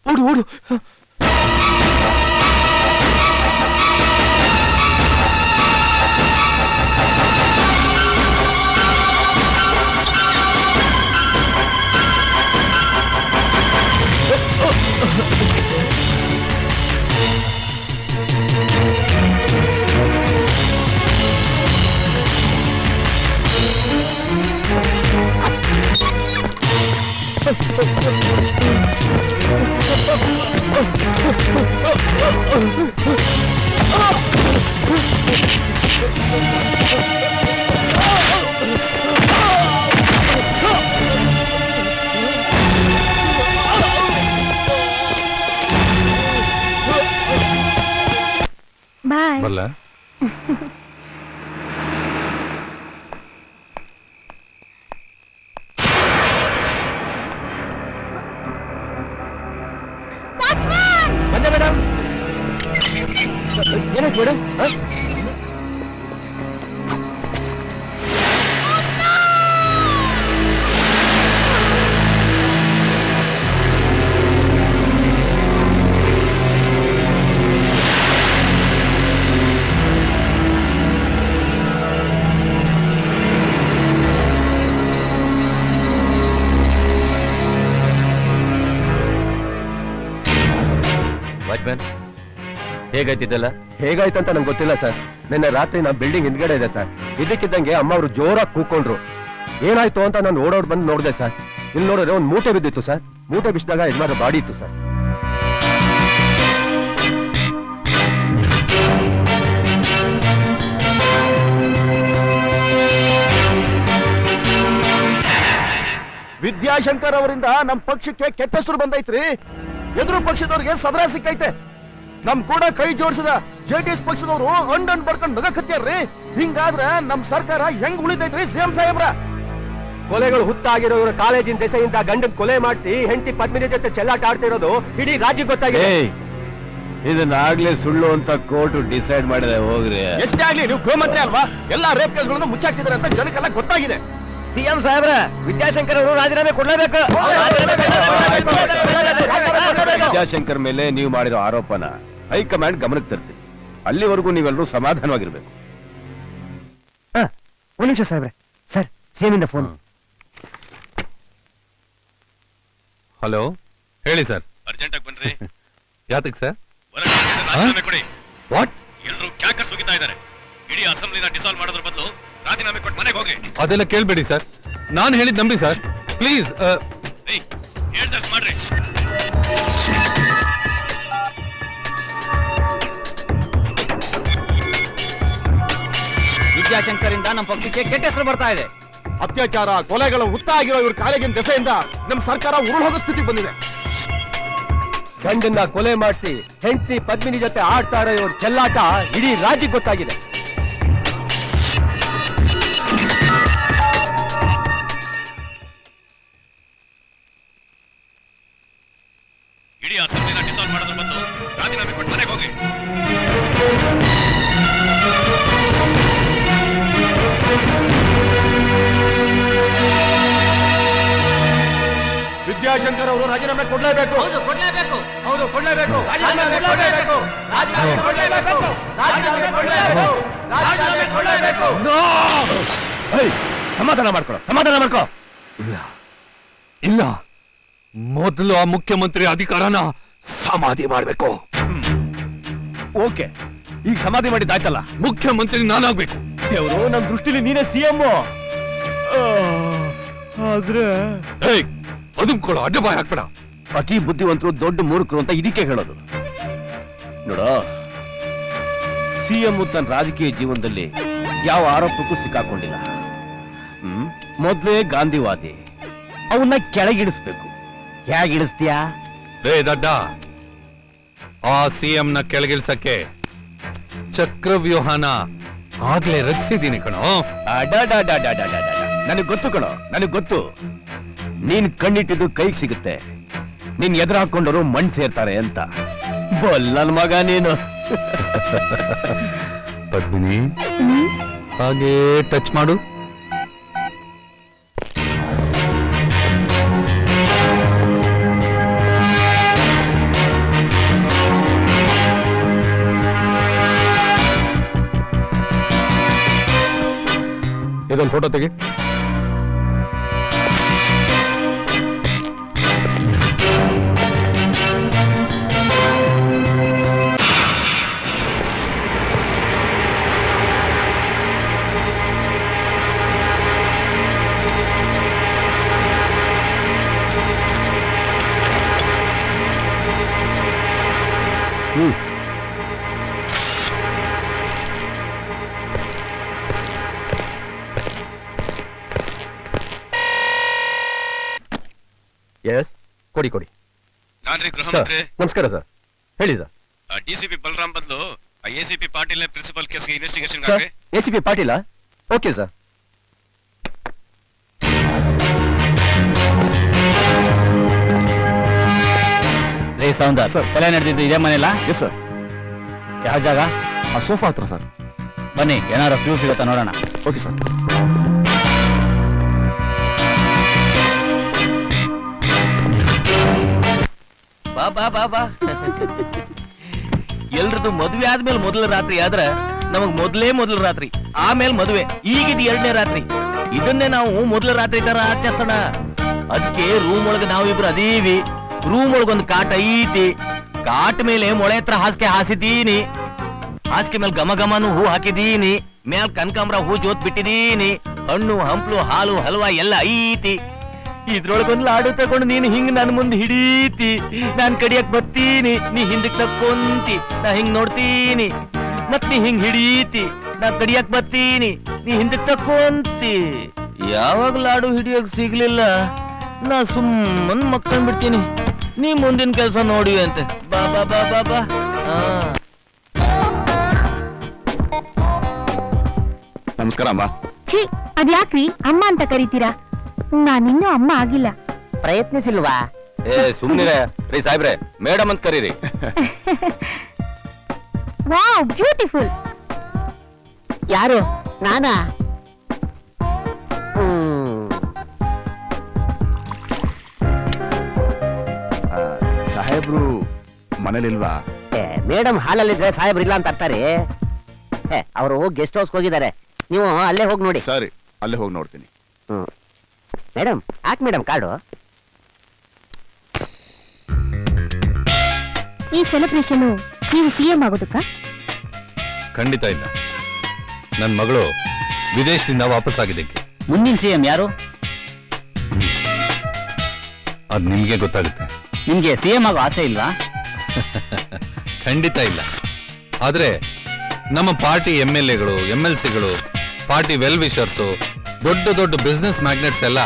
ಓಡು ಓಡು. ಬಾಯ್. ಬಲ್ಲ ಬಂದೆ ಮೇಡಮ್. ಏನಾಯ್ತು ಮೇಡಮ್? ವಾಚ್ಮ್ಯಾನ್, ಹೇಗಾಯ್ತಿದ್ದಲ್ಲ? ಹೇಗಾಯ್ತಂತ ನಂಗೆ ಗೊತ್ತಿಲ್ಲ ಸರ್. ನಿನ್ನೆ ರಾತ್ರಿ ನಾ ಬಿಲ್ಡಿಂಗ್ ಹಿಂದ್ಗಡೆ ಇದೆ ಸರ್. ಇದಕ್ಕಿದ್ದಂಗೆ ಅಮ್ಮ ಅವರು ಜೋರಾಗಿ ಕೂಕೊಂಡ್ರು. ಏನಾಯ್ತು ಅಂತ ನಾನು ಓಡೋಡ್ ಬಂದು ನೋಡಿದೆ ಸರ್. ಇಲ್ಲಿ ನೋಡಿದ್ರೆ ಒಂದು ಮೂಟೆ ಬಿದ್ದಿತ್ತು ಸರ್. ಮೂಟೆ ಬಿಸಿದಾಗ ಯಜಮಾನ ಬಾಡಿ ಇತ್ತು ಸರ್. ವಿದ್ಯಾಶಂಕರ್ ಅವರಿಂದ ನಮ್ ಪಕ್ಷಕ್ಕೆ ಕೆಟ್ಟ ಹೆಸರು ಬಂದೈತ್ರಿ. ಎದುರು ಪಕ್ಷದವ್ರಿಗೆ ಸದರ ಸಿಕ್ಕೈತೆ. ನಮ್ ಕೂಡ ಕೈ ಜೋಡಿಸಿದ ಜೆಡಿಎಸ್ ಪಕ್ಷದವರು ಅಂಡ್ ಬರ್ಕೊಂಡ್ ನಗಕತ್ಯಾರ್ರಿ. ಹಿಂಗಾದ್ರೆ ನಮ್ ಸರ್ಕಾರ ಹೆಂಗ್ ಉಳಿದೈತ್ರಿ ಸಿಎಂ ಸಾಹೇಬ್ರ? ಕೊಲೆಗಳು ಹುತ್ತಾಗಿರೋರು ಕಾಲೇಜಿನ ದೆಸೆಯಿಂದ ಗಂಡನ್ ಕೊಲೆ ಮಾಡಿಸಿ ಹೆಂಡತಿ ಪತ್ನಿಯ ಜೊತೆ ಚೆಲ್ಲಾಟ ಆಡ್ತಿರೋದು ಇಡೀ ರಾಜ್ಯ ಗೊತ್ತಾಗಿದೆ. ಇದನ್ನಾಗ್ಲೇ ಸುಳ್ಳು ಅಂತ ಕೋರ್ಟ್ ಡಿಸೈಡ್ ಮಾಡಿದೆ. ಹೋಗ್ರಿ. ಎಷ್ಟೇ ಆಗ್ಲಿ ನೀವು ಗೃಹ ಮಂತ್ರಿ ಅಲ್ವಾ? ಎಲ್ಲಾ ರೇಪ್ ಕೇಸ್ಗಳನ್ನು ಮುಚ್ಚಾಕ್ತಿದ್ದಾರೆ ಅಂತ ಜನಕ್ಕೆಲ್ಲ ಗೊತ್ತಾಗಿದೆ. ಸಿಎಂ ಸಾಹೇಬ್ರ, ವಿದ್ಯಾಶಂಕರ್ ಅವರು ರಾಜೀನಾಮೆ ಕೊಡ್ಲೇಬೇಕು. ವಿದ್ಯಾಶಂಕರ್ ಮೇಲೆ ನೀವು ಮಾಡಿರೋ ಆರೋಪನ ಹೈಕಮಾಂಡ್ ಗಮನಕ್ಕೆ ತರ್ತೀವಿ. ಅಲ್ಲಿವರೆಗೂ ನೀವೆಲ್ಲರೂ ಸಮಾಧಾನವಾಗಿರ್ಬೇಕು. ಒಂದ್ ನಿಮಿಷ ಸಾಹೇಬ್ರೆ. ಸರ್, ಸಿಎಂ ಇಂದ ಫೋನ್. ಹಲೋ, ಹೇಳಿ ಸರ್. ಅರ್ಜೆಂಟ್ ಆಗಿ ಬನ್ರಿ. ಯಾತಕ್ ಸರ್? ರಾಜೀನಾಮೆ ಕೊಡಿ. ವಾಟ್? ಎಲ್ಲರೂ ಕ್ಯಾಕರ್ ಸುಗಿತಾ ಇದ್ದಾರೆ. ಇಡೀ ಅಸೆಂಬ್ಲಿನ ಡಿಸಾಲ್ವ್ ಮಾಡೋದ್ರ ಬದಲು ರಾಜೀನಾಮೆ ಕೊಟ್ಟು ಮನೆಗೆ ಹೋಗಿ. ಅದೆಲ್ಲ ಕೇಳ್ಬೇಡಿ ಸರ್. ನಾನು ಹೇಳಿದ್ ನಂಬಿ ಸರ್, ಪ್ಲೀಸ್. ಹೇಳ್ದಷ್ಟು ಮಾಡ್ರಿ. ವಿದ್ಯಾಶಂಕರ್ ಇಂದ ನಮ್ಮ ಪಕ್ಷಕ್ಕೆ ಕೆಟ್ಟ ಹೆಸರು ಬರ್ತಾ ಇದೆ. ಅತ್ಯಾಚಾರ, ಕೊಲೆಗಳ ಹುತ್ತ ಆಗಿರೋ ಇವ್ರ ಕಾಲೇಜಿನ ದೆಸೆಯಿಂದ ನಮ್ ಸರ್ಕಾರ ಉರುಳು ಹೋಗೋ ಸ್ಥಿತಿ ಬಂದಿದೆ. ಗಂಡನ್ನ ಕೊಲೆ ಮಾಡಿಸಿ ಹೆಂಡತಿ ಪದ್ಮಿನಿ ಜೊತೆ ಆಡ್ತಾ ಇರೋ ಇವ್ರ ಚೆಲ್ಲಾಟ ಇಡೀ ರಾಜ್ಯಕ್ಕೆ ಗೊತ್ತಾಗಿದೆ. ಇಡೀ ಅಸೆಂಬ್ಲಿನ ಡಿಸಾಲ್ವ್ ಮಾಡೋದ್ರ ಬದಲು ರಾಜೀನಾಮೆ ಕೊಟ್ಟು ಮನೆಗೆ ಹೋಗಿ. ವಿದ್ಯಾಶಂಕರ್ ಅವರು ರಾಜೀನಾಮೆ ಕೊಡ್ಲೇಬೇಕು. ಹೌದು, ಕೊಡ್ಲೇಬೇಕು. ಹೌದು, ಕೊಡ್ಲೇಬೇಕು. ರಾಜೀನಾಮೆ ಕೊಡ್ಲೇಬೇಕು. ರಾಜೀನಾಮೆ ಕೊಡ್ಲೇಬೇಕು. ರಾಜೀನಾಮೆ ಕೊಡ್ಲೇಬೇಕು. ರಾಜೀನಾಮೆ ಕೊಡ್ಲೇಬೇಕು. ಸಮಾಧಾನ ಮಾಡ್ಕೊಳ್ಳೋ, ಸಮಾಧಾನ ಮಾಡ್ಕೋ. ಇಲ್ಲ ಇಲ್ಲ, ಮೊದಲು ಆ ಮುಖ್ಯಮಂತ್ರಿ ಅಧಿಕಾರನ ಸಮಾಧಿ ಮಾಡ್ಬೇಕು. ಓಕೆ, ಈಗ ಸಮಾಧಿ ಮಾಡಿದ್ದಾಯ್ತಲ್ಲ. ಮುಖ್ಯಮಂತ್ರಿ ನಾನಾಗ್ಬೇಕು. ದೇವರು, ನಮ್ ದೃಷ್ಟಿಲಿ ನೀನೇ ಸಿಎಂ. ಆದ್ರೆ ಅದನ್ ಕೊಡು, ಅಡ್ಡಬಾಯ್ ಹಾಕ್ಬೇಡ. ಅತಿ ಬುದ್ಧಿವಂತರು ದೊಡ್ಡ ಮೂರ್ಖರು ಅಂತ ಇದಕ್ಕೆ ಹೇಳೋದು. ನೋಡ, ಸಿಎಂ ತನ್ನ ರಾಜಕೀಯ ಜೀವನದಲ್ಲಿ ಯಾವ ಆರೋಪಕ್ಕೂ ಸಿಕ್ಕಾಕೊಂಡಿಲ್ಲ. ಮೊದ್ಲೇ ಗಾಂಧಿವಾದಿ. ಅವನ್ನ ಕೆಳಗಿಳಿಸ್ಬೇಕು. ಹೇಗಿಳಿಸ್ತೀಯಾ? ದಡ್ಡ, ಆ ಸಿಎಂ ನ ಕೆಳಗಿಳಿಸಕ್ಕೆ ಚಕ್ರವ್ಯೂಹನ ಆಗ್ಲೇ ರಚಿಸಿದ್ದೀನಿ ಕಣೋ. ನನಗ್ ಗೊತ್ತು ಕಣೋ, ನನಗ್ ಗೊತ್ತು. ನೀನ್ ಕಣ್ಣಿಟ್ಟಿದ್ದು ಕೈಗೆ ಸಿಗುತ್ತೆ. ನೀನ್ ಎದುರು ಹಾಕೊಂಡವರು ಮಣ್ ಸೇರ್ತಾರೆ ಅಂತ. ಬಲ್ಲನ್ ಮಗ ನೀನು. ಪದ್ಮಿನಿ, ಹಾಗೆ ಟಚ್ ಮಾಡು. ಅದೊಂದು ಫೋಟೋ ತೆಗಿ. ಎಸ್, ಕೊಡಿ ಕೊಡಿ. ನಾನ್ರಿ ಗೃಹ ಸರ್, ಮಂತ್ರಿ. ನಮಸ್ಕಾರ ಸರ್. ಹೇಳಿ ಸರ್. ಡಿಸಿಪಿ ಬಲರಾಮ್ ಬದಲು ಎಸಿಪಿ ಪಾಟೀಲ್ ಪ್ರಿನ್ಸಿಪಲ್ ಕೇಸ್ಗೆ investigation sir, ACP Patil? Okay sir. ರೇ ಸೌಂದರ್, ಸರ್. ಕೊಲೆ ನಡೆದಿದ್ದು ಇದೇ ಮನೆಯಲ್ಲ? Yes sir. ಯಾವ ಜಾಗ? ಆ ಸೋಫಾ ಹತ್ರ ಸರ್. ಬನ್ನಿ, ಏನಾದ್ರು ಕ್ಲೂ ಸಿಗುತ್ತಾ ನೋಡೋಣ. Okay sir. ಬಾ ಬಾ ಬಾ ಬಾ ಎಲ್ರದು ಮದುವೆ ಆದ್ಮೇಲೆ ಮೊದಲ ರಾತ್ರಿ ಆದ್ರ ನಮಗ್ ಮೊದಲ ರಾತ್ರಿ, ಆಮೇಲೆ ಮದುವೆ, ಈಗಿದ್ 2ನೇ ರಾತ್ರಿ. ಇದನ್ನೇ ನಾವು ಮೊದಲ ರಾತ್ರಿ ತರ ಆಚರಿಸೋಣ. ಅದಕ್ಕೆ ರೂಮ್ ಒಳಗ ನಾವಿಬ್ರು ಅದೀವಿ. ರೂಮ್ ಒಳಗೊಂದು ಕಾಟ ಐತಿ. ಕಾಟ ಮೇಲೆ ಮೊಳೆ ಹತ್ರ ಹಾಸಿಗೆ ಹಾಸಿದೀನಿ. ಹಾಸಿಗೆ ಮೇಲೆ ಘಮ ಘಮನು ಹೂ ಹಾಕಿದೀನಿ. ಮೇಲ್ ಕನಕಾಂಬ್ರ ಹೂ ಜೋತ್ ಬಿಟ್ಟಿದೀನಿ. ಹಣ್ಣು ಹಂಪ್ಲು ಹಾಲು ಹಲ್ವಾ ಎಲ್ಲ ಐತಿ. ಇದ್ರೊಳಗೊಂದು ಲಾಡು ತಗೊಂಡು ನೀನು ಹಿಂಗ್ ನನ್ ಮುಂದೆ ಹಿಡೀತಿ. ನಾನ್ ಕಡಿಯಕ್ ಬರ್ತೀನಿ, ನೀ ಹಿಂದಕ್ ತಕ್ಕೊಂತಿ. ನಾ ಹಿಂಗ್ ನೋಡ್ತೀನಿ, ಮತ್ ನೀ ಹಿಂಗ್ ಹಿಡೀತಿ. ನಾ ಕಡಿಯಕ್ ಬರ್ತೀನಿ, ನೀ ಹಿಂದಕ್ ತಕ್ಕೊಂತಿ. ಯಾವಾಗ ಲಾಡು ಹಿಡಿಯಕ್ ಸಿಗ್ಲಿಲ್ಲ, ನಾ ಸುಮ್ಮನ್ ಮಕ್ಕಳ್ ಬಿಡ್ತೀನಿ. ನೀ ಮುಂದಿನ ಕೆಲಸ ನೋಡಿ ಅಂತೆ. ಬಾ ಬಾ ಬಾ ಬಾ ಬಾ. ನಮಸ್ಕಾರ ಅಮ್ಮ. ಛೀ, ಅದ್ಯಾಕ್ರಿ ಅಮ್ಮ ಅಂತ ಕರಿತೀರಾ? ನಾನಿನ್ನೂ ಅಮ್ಮ ಆಗಿಲ್ಲ. ಪ್ರಯತ್ನಿಸಿಲ್ವಾ? ಸುಮ್ನಿರೆ ರೀ ಸಾಹೇಬ್ರೆ, ಮೇಡಮ್ ಅಂತ ಕರೀರಿ. Wow, beautiful. ಯಾರು? ನಾನಾ? ಸಾಹೇಬ್ರು ಮನೇಲಿಲ್ವಾ? ಮೇಡಮ್ ಹಾಲಲ್ಲಿದ್ರೆ ಸಾಹೇಬ್ರು ಇಲ್ಲ ಅಂತ ಅಂತಾರೆ. ಅವರು ಗೆಸ್ಟ್ ಹೌಸ್ ಹೋಗಿದ್ದಾರೆ, ನೀವು ಅಲ್ಲೇ ಹೋಗಿ ನೋಡಿ. ಸರಿ, ಅಲ್ಲೇ ಹೋಗಿ ನೋಡ್ತೀನಿ. ಮೇಡಮ್, ಯಾಕೆ ಮೇಡಮ್ ಕಾರ್ಡು? ಈ ಸೆಲೆಬ್ರೇಷನ್ ನೀವು ಸಿಎಂ ಆಗೋದಕ್ಕ? ಖಂಡಿತ ಇಲ್ಲ. ನನ್ನ ಮಗಳು ವಿದೇಶದಿಂದ ವಾಪಸ್ ಆಗಿದ್ದಕ್ಕೆ. ಮುಂದಿನ ಸಿಎಂ ಯಾರು? ಅದು ನಿಮ್ಗೆ ಗೊತ್ತಾಗುತ್ತೆ. ನಿಮ್ಗೆ ಸಿಎಂ ಆಗೋ ಆಸೆ ಇಲ್ವಾ? ಖಂಡಿತ ಇಲ್ಲ. ಆದ್ರೆ ನಮ್ಮ ಪಾರ್ಟಿ MLAಗಳು, MLCಗಳು, ಪಾರ್ಟಿ ವೆಲ್ ವಿಶರ್ಸು, ದೊಡ್ಡ ದೊಡ್ಡ ಬಿಸ್ನೆಸ್ ಮ್ಯಾಗ್ನೆಟ್ಸ್ ಎಲ್ಲ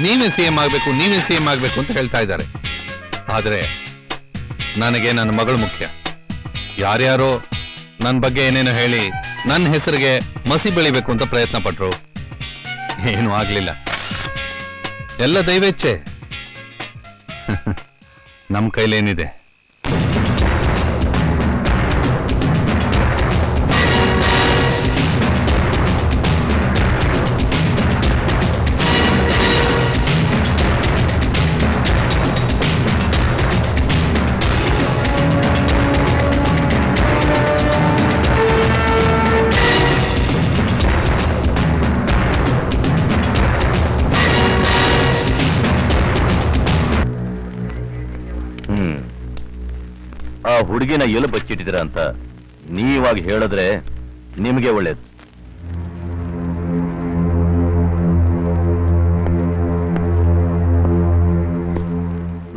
ನೀವೇ ಸಿಎಂ ಆಗ್ಬೇಕು, ನೀವೇ ಸಿಎಂ ಆಗ್ಬೇಕು ಅಂತ ಹೇಳ್ತಾ ಇದ್ದಾರೆ. ಆದ್ರೆ ನನಗೆ ನನ್ನ ಮಗಳು ಮುಖ್ಯ. ಯಾರ್ಯಾರೋ ನನ್ನ ಬಗ್ಗೆ ಏನೇನೋ ಹೇಳಿ ನನ್ನ ಹೆಸರಿಗೆ ಮಸಿ ಬೆಳಿಬೇಕು ಅಂತ ಪ್ರಯತ್ನ ಪಟ್ರು. ಏನು ಆಗ್ಲಿಲ್ಲ. ಎಲ್ಲ ದೈವೇಚ್ಛೆ. ನಮ್ಮ ಕೈಲೇನಿದೆ? ಆ ಹುಡುಗಿನ ಎಲ್ಲಿ ಬಚ್ಚಿಟ್ಟಿದ್ದೀರಾ ಅಂತ ನೀವಾಗ ಹೇಳಿದ್ರೆ ನಿಮಗೆ ಒಳ್ಳೇದು.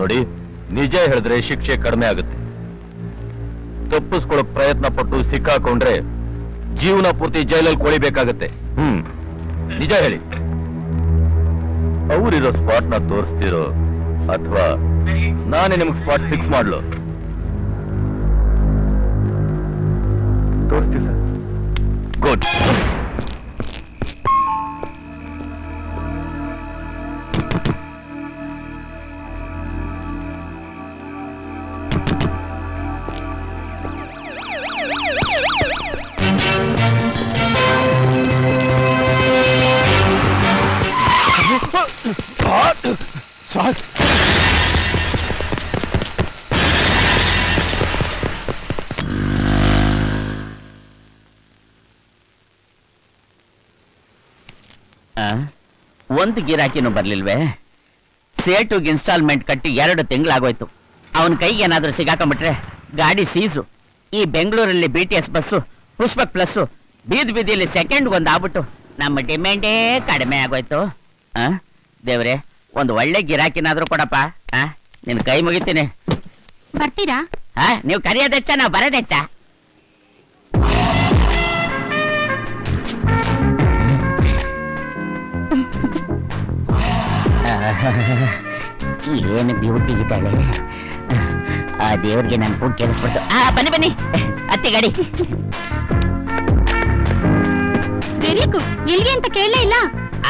ನೋಡಿ, ನಿಜ ಹೇಳಿದ್ರೆ ಶಿಕ್ಷೆ ಕಡಿಮೆ ಆಗುತ್ತೆ. ತಪ್ಪಿಸ್ಕೊಳ್ಳೋಕ್ ಪ್ರಯತ್ನ ಪಟ್ಟು ಸಿಕ್ಕಾಕೊಂಡ್ರೆ ಜೀವನ ಪೂರ್ತಿ ಜೈಲಲ್ಲಿ ಕೊಳಿಬೇಕಾಗತ್ತೆ. ನಿಜ ಹೇಳಿ, ಅವರಿರೋ ಸ್ಪಾಟ್ನ ತೋರಿಸ್ತಿರೋ ಅಥವಾ ನಾನೇ ನಿಮ್ಗೆ ಸ್ಪಾಟ್ ಫಿಕ್ಸ್ ಮಾಡ್ಲು? ತೋರಿಸ್ತೀವಿ ಸರ್. ಗುಡ್. ಸರ್, ಒಂದು ಗಿರಾಕಿನೂ ಬರ್ಲಿಲ್ವೇ? ಸೇಟುಗೆ ಇನ್ಸ್ಟಾಲ್ಮೆಂಟ್ ಕಟ್ಟಿ 2 ತಿಂಗಳಾಗೋಯ್ತು. ಅವನ ಕೈಗೆ ಏನಾದ್ರೂ ಸಿಗಾಕೊಂಡ್ಬಿಟ್ರೆ ಗಾಡಿ ಸೀಸು. ಈ ಬೆಂಗಳೂರಲ್ಲಿ BTS ಬಸ್ಸು, ಪುಷ್ಪಕ್ ಪ್ಲಸ್ಸು ಬೀದಿ ಬೀದಿಯಲ್ಲಿ ಸೆಕೆಂಡ್ ಒಂದು ಆಗ್ಬಿಟ್ಟು ನಮ್ಮ ಡಿಮ್ಯಾಂಡೇ ಕಡಿಮೆ ಆಗೋಯ್ತು. ದೇವ್ರೆ, ಒಂದು ಒಳ್ಳೆ ಗಿರಾಕಿನಾದ್ರೂ ಕೊಡಪ್ಪ. ನಿನ್ ಕೈ ಮುಗಿತೀನಿ. ಬರ್ತೀರಾ? ನೀವು ಕರೆಯೋದೆಚ್ಚ, ನಾವು ಬರೋದೆಚ್ಚ. ಏನು ಬ್ಯೂಟಿ ಇದ್ದಾಳೆ. ಆ ದೇವ್ರಿಗೆ ನಾನು ಕೂಗ್ ಕೇಳಿಸ್ಬಿಡ್ತು. ಬನ್ನಿ ಬನ್ನಿ, ಅತ್ತೆ ಗಾಡಿ. Very good. ಎಲ್ಲಿಗೆ ಅಂತ ಕೇಳಲೇ ಇಲ್ಲ.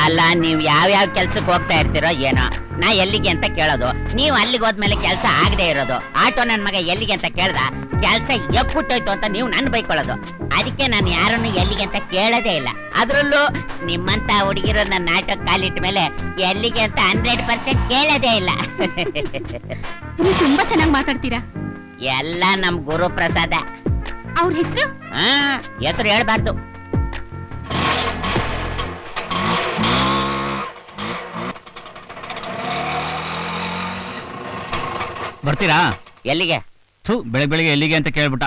ಅಲ್ಲ, ನೀವ್ ಯಾವ್ಯಾವ ಕೆಲ್ಸಕ್ಕೆ ಹೋಗ್ತಾ ಇರ್ತೀರೋ ಏನೋ, ನಾ ಎಲ್ಲಿಗೆ ಅಂತ ಕೇಳೋದು, ನೀವು ಅಲ್ಲಿಗೆ ಹೋದ್ಮೇಲೆ ಕೆಲಸ ಆಗದೆ ಇರೋದು. ಆಟೋ ನನ್ ಮಗ ಎಲ್ಲಿಗೆ ಅಂತ ಕೇಳ್ದ, ಕೆಲ್ಸ ಎಕ್ಬಿಟ್ಟೋಯ್ತು ಅಂತ ನೀವು ನನ್ ಬೈಕೊಳ್ಳೋದು. ಅದಕ್ಕೆ ನಾನು ಯಾರನ್ನು ಎಲ್ಲಿಗೆ ಅಂತ ಕೇಳೋದೇ ಇಲ್ಲ. ಅದ್ರಲ್ಲೂ ನಿಮ್ಮಂತ ಹುಡುಗಿರು ನನ್ನ ಆಟೋ ಕಾಲಿಟ್ಟ ಮೇಲೆ ಎಲ್ಲಿಗೆ ಅಂತ 100% ಕೇಳೋದೇ ಇಲ್ಲ. ನೀವು ತುಂಬಾ ಚೆನ್ನಾಗಿ ಮಾತಾಡ್ತೀರಾ. ಎಲ್ಲ ನಮ್ ಗುರು ಪ್ರಸಾದ. ಅವ್ರ ಹೆಸರು? ಹೆಸರು ಹೇಳ್ಬಾರ್ದು. ಬರ್ತೀರಾ? ಎಲ್ಲಿಗೆ? ಬೆಳಿಗ್ಗೆ ಎಲ್ಲಿಗೆ ಅಂತ ಕೇಳ್ಬಿಟ್ಟ.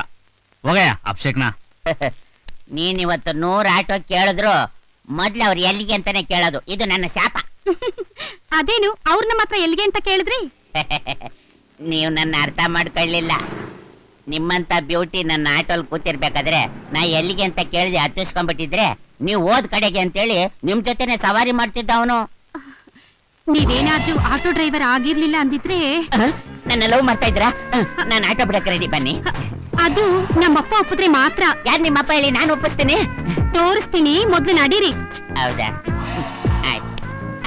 ಹೋಗಯ್ಯ ಅಭಿಷೇಕ್ನ. ನೀನಿವತ್ತು 100 ಆಟೋ ಕೇಳಿದ್ರು ಮೊದ್ಲು ಅವ್ರು ಎಲ್ಲಿಗೆ ಅಂತಾನೆ ಕೇಳೋದು. ಇದು ನನ್ನ ಶಾಪ. ಅದೇನು ಅವ್ರನ್ನ ಮಾತ್ರ ಎಲ್ಲಿಗೆ ಅಂತ ಕೇಳಿದ್ರಿ? ನೀವು ನನ್ನ ಅರ್ಥ ಮಾಡ್ಕೊಳ್ಳಿಲ್ಲ. ನಿಮ್ಮಂತ ಬ್ಯೂಟಿ ನನ್ನ ಆಟೋಲ್ ಕೂತಿರ್ಬೇಕಾದ್ರೆ ನಾ ಎಲ್ಲಿಗೆ ಅಂತ ಕೇಳಿದೆ ಹತ್ತಿಸ್ಕೊಂಡ್ಬಿಟ್ಟಿದ್ರೆ ನೀವು ಹೋದ್ ಕಡೆಗೆ ಅಂತೇಳಿ ನಿಮ್ ಜೊತೆನೆ ಸವಾರಿ ಮಾಡ್ತಿದ್ದ ಅವನು. ನೀವೇನಾದ್ರೂ ಆಟೋ ಡ್ರೈವರ್ ಆಗಿರ್ಲಿಲ್ಲ ಅಂದಿದ್ರೆ ನನ್ನ ಲವ್ ಮಾಡ್ತಾ ಇದ್ರಾ? ನಾನು ಆಟೋ ಬಿಡಕ್ಕೆ ರೆಡಿ, ಬನ್ನಿ. ಅದು ನಮ್ಮಪ್ಪ ಒಪ್ಪಿದ್ರೆ ಮಾತ್ರ. ಯಾರು ನಿಮ್ಮಪ್ಪ ಹೇಳಿ? ನಾನು ಒಪ್ಪಿಸ್ತೀನಿ. ತೋರಿಸ್ತೀನಿ, ಮೊದ್ಲು ನಡೀರಿ. ಹೌದಾ? ಆಯ್ತು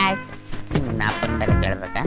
ಆಯ್ತು. ಅಪ್ಪನ ಬೇರೆ ಕೇಳ್ಬೇಕಾ?